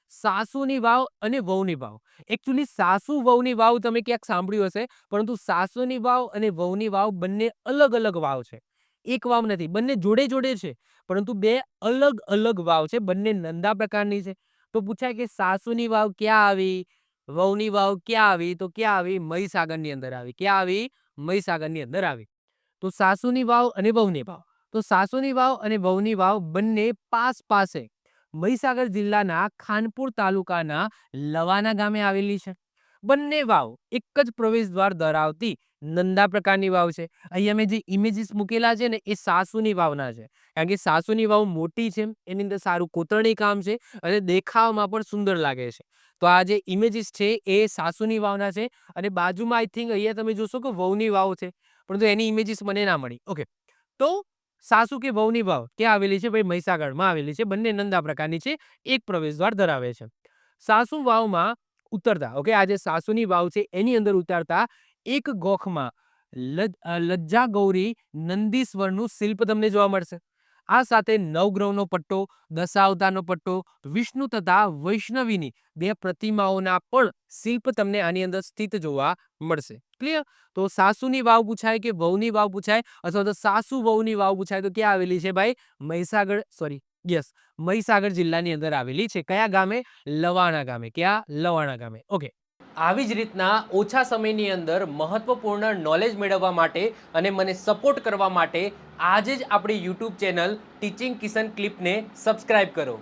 સાસુની વાવ અને વહુની વાવ. એકચ્યુઅલી સાસુ વહુની વાવ તમે ક્યાંક સાંભળ્યું હશે, પરંતુ સાસુની વાવ અને વહુની વાવ બંને અલગ-અલગ વાવ છે. એક વાવ નથી, બંને જોડે-જોડે છે, પરંતુ બે અલગ-અલગ વાવ છે. બંને નંદા પ્રકારની છે. તો પૂછાય કે સાસુની વાવ ક્યાં આવી? વહુની વાવ ક્યાં આવી? તો ક્યાં આવી? મહીસાગરની અંદર આવી. ક્યાં આવી? મહીસાગરની અંદર આવી. તો સાસુની વાવ અને વહુની વાવ. તો સાસુની વાવ અને વહુની વાવ બંને પાસ છે. મહીસાગર જિલ્લાના ખાનપુર તાલુકાના લવાના ગામે આવેલી છે. બંને વાવ એક જ પ્રવેશદ્વાર ધરાવતી નંદા પ્રકારની વાવ છે. અહીંયા મેં જે ઇમેજીસ મૂકેલા છે ને, એ સાસુની વાવના છે. કારણ કે સાસુની વાવ મોટી છે, એની અંદર સારું કોતરણી કામ છે અને દેખાવમાં પણ સુંદર લાગે છે. તો આ જે ઇમેજીસ છે એ સાસુની વાવના છે અને બાજુમાં આઈ થિંક અહીંયા તમે જોશો કે વહુની વાવ છે, પરંતુ એની ઇમેજીસ મને ના મળી. ઓકે, તો સાસુ કે વહુની વાવ ક્યાં આવેલી છે? ભાઈ મહીસાગરમાં આવેલી છે. બંને નંદા પ્રકારની છે, એક પ્રવેશદ્વાર ધરાવે છે. સાસુ વાવમાં ઉતરતા, ઓકે, આ જે સાસુની વાવ છે એની અંદર ઉતારતા એક ગોખમાં લજ્જા ગૌરી નંદીશ્વરનું શિલ્પ તમને જોવા મળશે. આ સાથે નવગ્રહનો પટ્ટો, દશાવતારનો પટ્ટો, વિષ્ણુ તથા વૈષ્ણવીની બે પ્રતિમાઓના પણ શિલ્પ તમને આની અંદર સ્થિત જોવા મળશે. ક્લિયર? તો સાસુની વાવ પૂછાય કે વહુની વાવ પૂછાય, અથવા તો સાસુ વહુની વાવ પૂછાય, તો ક્યાં આવેલી છે ભાઈ? મહીસાગર, સોરી, યસ, મહીસાગર જિલ્લાની અંદર આવેલી છે. કયા ગામે? લવાણા ગામે. ક્યાં? લવાણા ગામે. ઓકે. આવી જ રીતના ઓછા સમયની અંદર મહત્વપૂર્ણ નોલેજ મેળવવા માટે અને મને સપોર્ટ કરવા માટે આજે જ આપણી યુટ્યુબ ચેનલ ટીચિંગ કિશન ક્લિપને સબસ્ક્રાઇબ કરો.